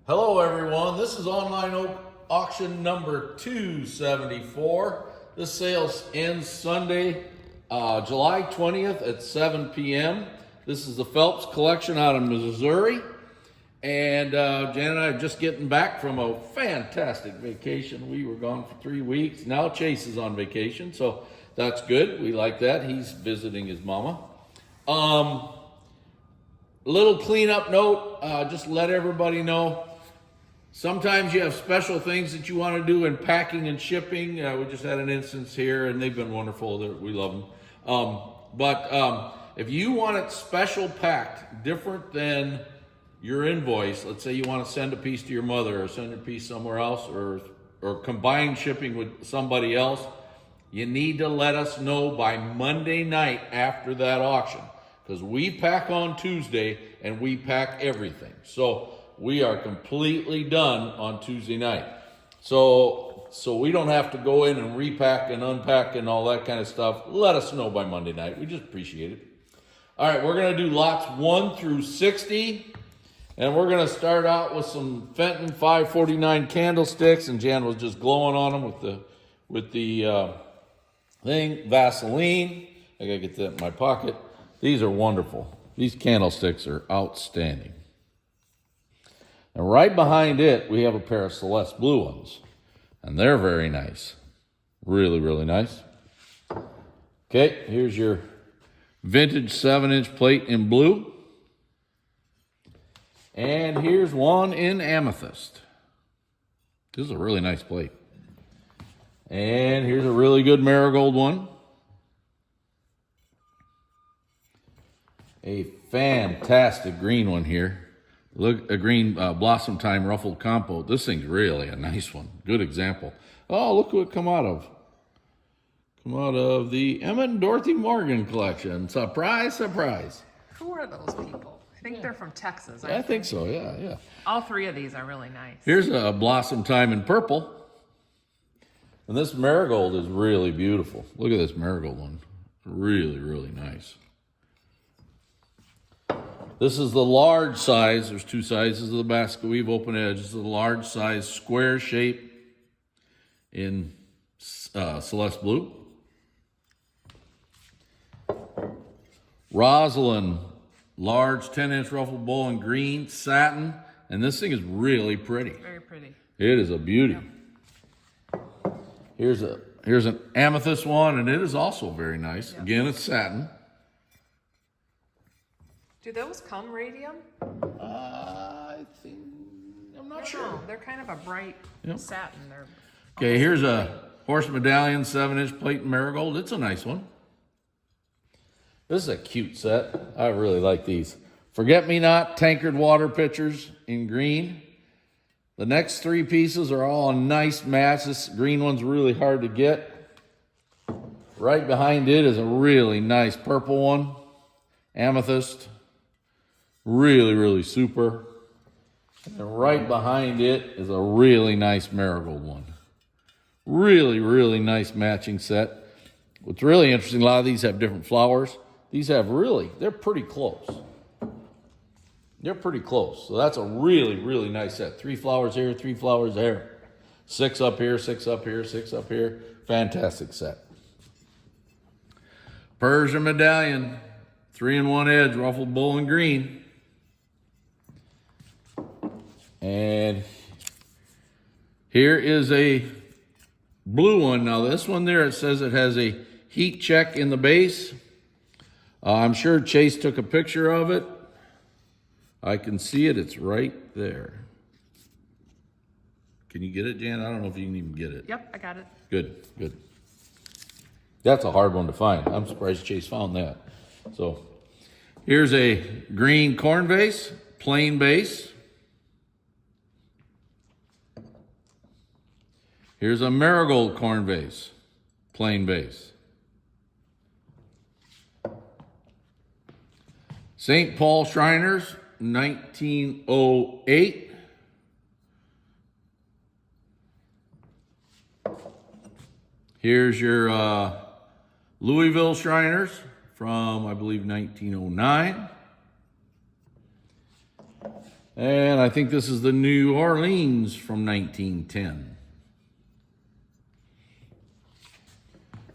Hello everyone, this is online auction number 274. This sale ends Sunday, July 20th at 7 p.m. This is the Phelps Collection out of Missouri. And Jan and I are just getting back from a fantastic vacation. We were gone for 3 weeks. Now Chase is on vacation, so that's good. We like that. He's visiting his mama. Little cleanup note, just let everybody know. Sometimes you have special things that you want to do in packing and shipping. We just had an instance here, and they've been wonderful. We love them. But if you want it special packed, different than your invoice, let's say you want to send a piece to your mother or send a piece somewhere else, or combine shipping with somebody else, you need to let us know by Monday night after that auction, because we pack on Tuesday and we pack everything. So we are completely done on Tuesday night. So we don't have to go in and repack and unpack and all that kind of stuff. Let us know by Monday night. We just appreciate it. All right, we're going to do lots 1 through 60. And we're going to start out with some Fenton 549 candlesticks. And Jan was just glowing on them with the thing, Vaseline. I got to get that in my pocket. These are wonderful. These candlesticks are outstanding. And right behind it, we have a pair of Celeste blue ones. And they're very nice. Really, really nice. Okay, here's your vintage 7-inch plate in blue. And here's one in amethyst. This is a really nice plate. And here's a really good marigold one. A fantastic green one here. Look, a green blossom time ruffled compote. This thing's really a nice one. Good example. Oh, look what come out of. Come out of the Emma and Dorothy Morgan collection. Surprise, surprise. Who are those people? I think they're from Texas. I think so, yeah. All three of these are really nice. Here's a blossom time in purple. And this marigold is really beautiful. Look at this marigold one. Really, really nice. This is the large size. There's two sizes of the basket weave open edge. This is the large size square shape in Celeste blue. Rosalind, large 10-inch ruffled bowl in green satin. And this thing is really pretty. Very pretty. It is a beauty. Yeah. Here's an amethyst one, and it is also very nice. Yep. Again, it's satin. Do those come radium? I'm not sure. No, they're kind of a bright satin. Okay, here's a horse medallion 7-inch plate in marigold. It's a nice one. This is a cute set. I really like these. Forget-me-not tankard water pitchers in green. The next 3 pieces are all a nice match. This green one's really hard to get. Right behind it is a really nice purple one. Amethyst. Really, really super. And right behind it is a really nice marigold one. Really, really nice matching set. What's really interesting, a lot of these have different flowers. These have they're pretty close. They're pretty close. So that's a really, really nice set. 3 flowers here, 3 flowers there. 6 up here, 6 up here, 6 up here. Fantastic set. Persian medallion, 3-in-1 edge, ruffled bowl in green. And here is a blue one. Now this one there, it says it has a heat check in the base. I'm sure Chase took a picture of it. I can see it. It's right there. Can you get it, Jan? I don't know if you can even get it. Yep, I got it. Good. That's a hard one to find. I'm surprised Chase found that. So here's a green corn vase, plain base. Here's a marigold corn vase, plain base. St. Paul Shriners, 1908. Here's your Louisville Shriners from, I believe, 1909. And I think this is the New Orleans from 1910.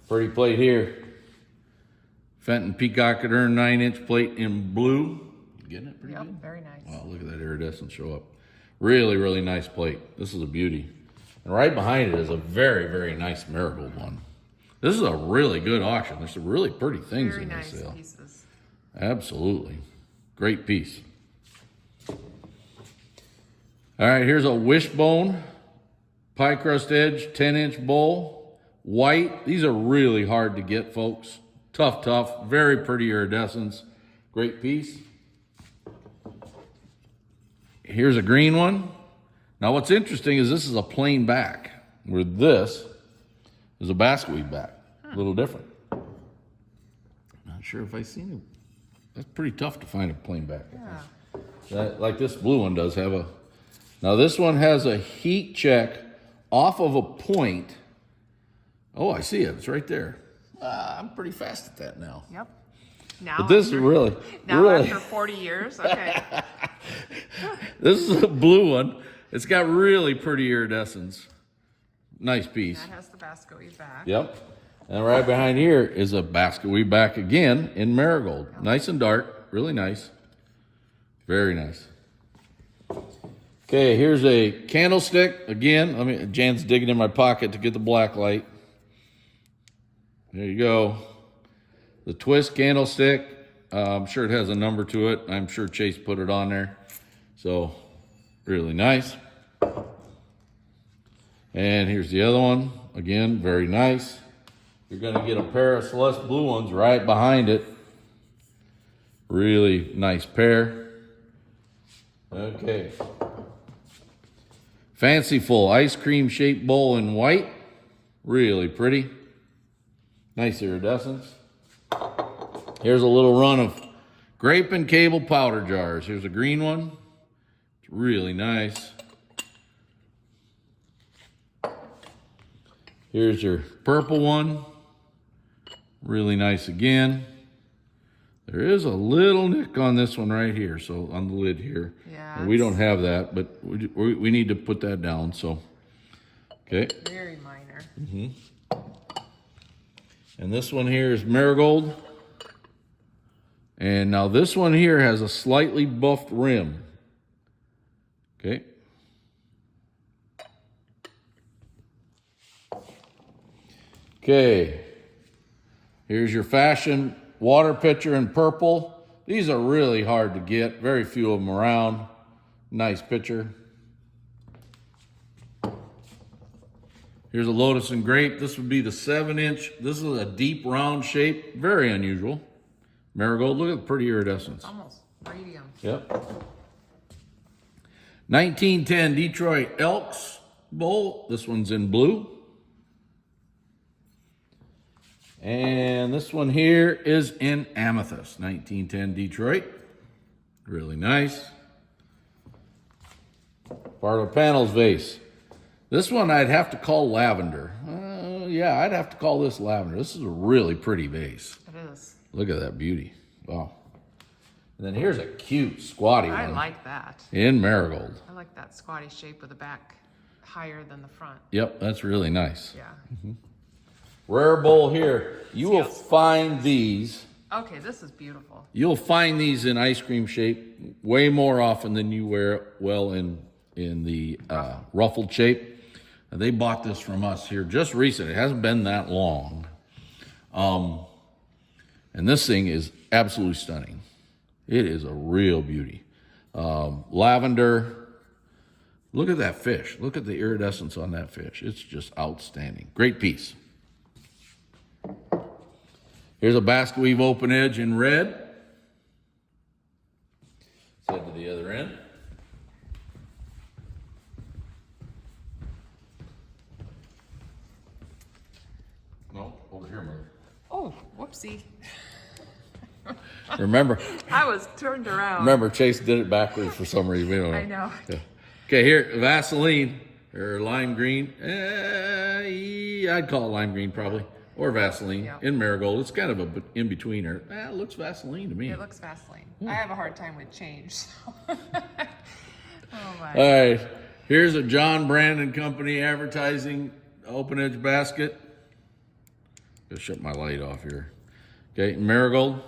Pretty plate here. Fenton Peacock and Urn 9-inch plate in blue. You getting it pretty good? Very nice. Wow, look at that iridescent show up. Really, really nice plate. This is a beauty. And right behind it is a very, very nice marigold one. This is a really good auction. There's some really pretty things Very in nice this sale. pieces. Absolutely. Great piece. All right, here's a wishbone, pie crust edge, 10-inch bowl, white. These are really hard to get, folks. Tough, tough, very pretty iridescence. Great piece. Here's a green one. Now what's interesting is this is a plain back, where this is a basket weave back. A little different. Not sure if I've seen it. That's pretty tough to find a plain back. Yeah. Like this blue one does have a... Now this one has a heat check off of a point. Oh, I see it. It's right there. I'm pretty fast at that now. Yep. Now, But this is really... now really, after 40 years, okay. this is a blue one. It's got really pretty iridescence. Nice piece. That has the basket weave back. Yep. And right behind here is a basket weave back again in marigold. Nice and dark. Really nice. Very nice. Okay, here's a candlestick. Again, Jan's digging in my pocket to get the black light. There you go. The twist candlestick. I'm sure it has a number to it. I'm sure Chase put it on there. So, really nice. And here's the other one. Again, very nice. You're going to get a pair of Celeste blue ones right behind it. Really nice pair. Okay. Fanciful ice cream shaped bowl in white. Really pretty. Nice iridescence. Here's a little run of grape and cable powder jars. Here's a green one. It's really nice. Here's your purple one. Really nice again. There is a little nick on this one right here, so on the lid here. Yeah. And we don't have that, but we need to put that down, so. Okay. Very minor. And this one here is marigold. And now this one here has a slightly buffed rim. Okay. Okay. Here's your fashion water pitcher in purple. These are really hard to get. Very few of them around. Nice pitcher. Here's a lotus and grape. This would be the 7-inch. This is a deep round shape. Very unusual. Marigold. Look at the pretty iridescence. Almost radium. Yep. 1910 Detroit Elks bowl. This one's in blue. And this one here is in amethyst. 1910 Detroit. Really nice. Barlow Panels vase. This one I'd have to call lavender. Yeah, I'd have to call this lavender. This is a really pretty vase. It is. Look at that beauty. Wow. And then here's a cute squatty one. I like that. In marigold. I like that squatty shape with the back higher than the front. Yep, that's really nice. Yeah. Rare bowl here. You will find these. Okay, this is beautiful. You'll find these in ice cream shape way more often than you wear well in the ruffled shape. They bought this from us here just recently. It hasn't been that long. And this thing is absolutely stunning. It is a real beauty. Lavender. Look at that fish. Look at the iridescence on that fish. It's just outstanding. Great piece. Here's a basket weave open edge in red. Let's head to the other end. No, over here, Mother. Oh, whoopsie. Remember, I was turned around. remember, Chase did it backwards for some reason. We don't know. I know. Yeah. Okay, here, Vaseline or lime green. Yeah, I'd call it lime green probably, or Vaseline in marigold. It's kind of a in betweener. It looks Vaseline to me. It looks Vaseline. I have a hard time with change. So. Oh my. All right, here's a John Brandon Company advertising open edge basket. Gotta shut my light off here. Okay, marigold.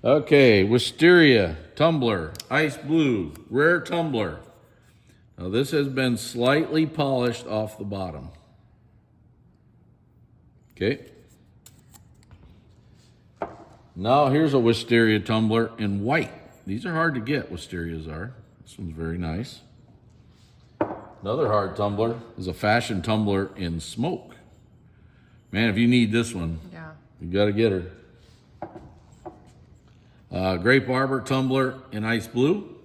Okay, wisteria, tumbler, ice blue, rare tumbler. Now this has been slightly polished off the bottom. Okay. Now here's a wisteria tumbler in white. These are hard to get, wisterias are. This one's very nice. Another hard tumbler is a fashion tumbler in smoke. Man, if you need this one, Yeah. you gotta get her. Grape Arbor tumbler in ice blue.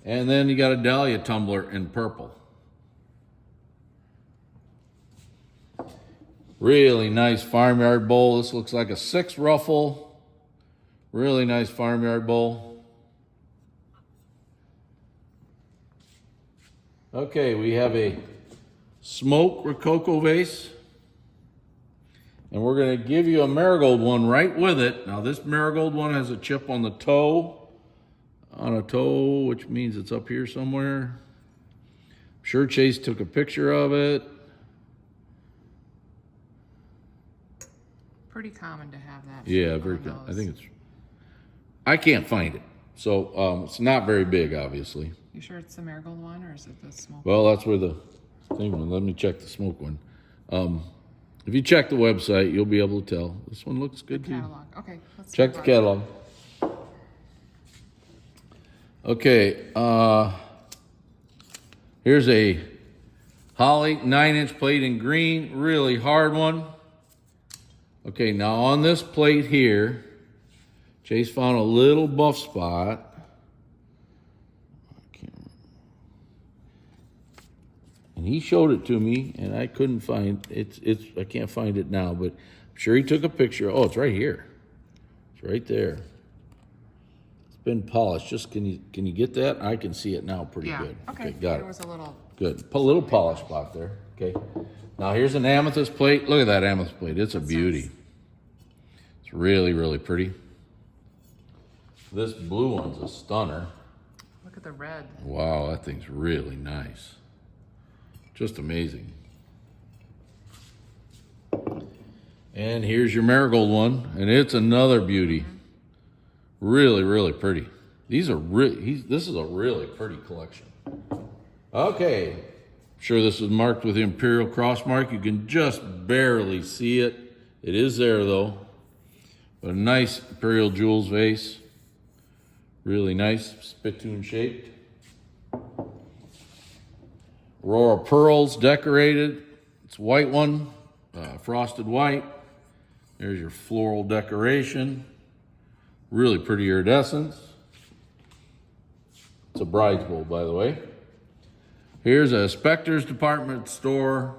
And then you got a Dahlia tumbler in purple. Really nice farmyard bowl. This looks like a 6 ruffle. Really nice farmyard bowl. Okay, we have a smoke Rococo vase. And we're gonna give you a marigold one right with it. Now this marigold one has a chip on the toe. On a toe, which means it's up here somewhere. I'm sure Chase took a picture of it. Pretty common to have that. Yeah, shape very on good. I those. think it's, I can't find it. So it's not very big, obviously. You sure it's the marigold one or is it the smoke? Well, that's where the thing went. Let me check the smoke one. If you check the website, you'll be able to tell. This one looks good too. Catalog. Okay. Let's Check talk the about it. catalog. Okay, here's a Holly 9-inch plate in green, really hard one. Okay, now on this plate here, Chase found a little buff spot. And he showed it to me, and I couldn't find it. I can't find it now, but I'm sure he took a picture. Oh, it's right here. It's right there. It's been polished. Just can you get that? I can see it now pretty Yeah. good. Okay. Got There it. was a little. Good. Put a little polish spot there. Okay. Now here's an amethyst plate. Look at that amethyst plate. It's a beauty. nice. It's really, really pretty. This blue one's a stunner. Look at the red. Wow, that thing's really nice. Just amazing. And here's your marigold one, and it's another beauty. Really, really pretty. This is a really pretty collection. Okay, sure this is marked with the Imperial cross mark. You can just barely see it. It is there though. But a nice Imperial Jewels vase. Really nice, spittoon shaped. Aurora pearls decorated. It's a white one, frosted white. There's your floral decoration. Really pretty iridescence. It's a bride's bowl, by the way. Here's a Spector's department store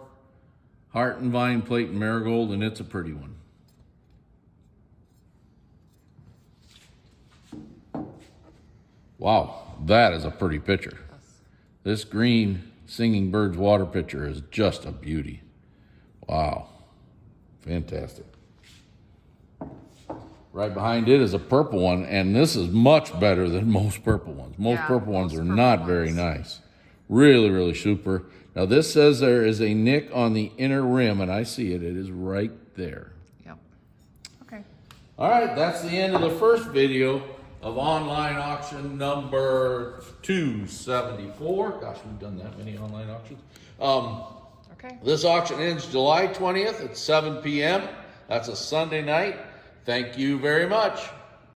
heart and vine plate in marigold, and it's a pretty one. Wow, that is a pretty picture. This green Singing Birds water pitcher is just a beauty. Wow, fantastic. Right behind it is a purple one, and this is much better than most purple ones. Most Yeah, purple ones most are purple not very ones. nice. Really, really super. Now this says there is a nick on the inner rim, and I see it. It is right there. Yep. Okay. All right, that's the end of the first video of online auction number 274. Gosh, we've done that many online auctions. Okay. This auction ends July 20th at 7 p.m. That's a Sunday night. Thank you very much.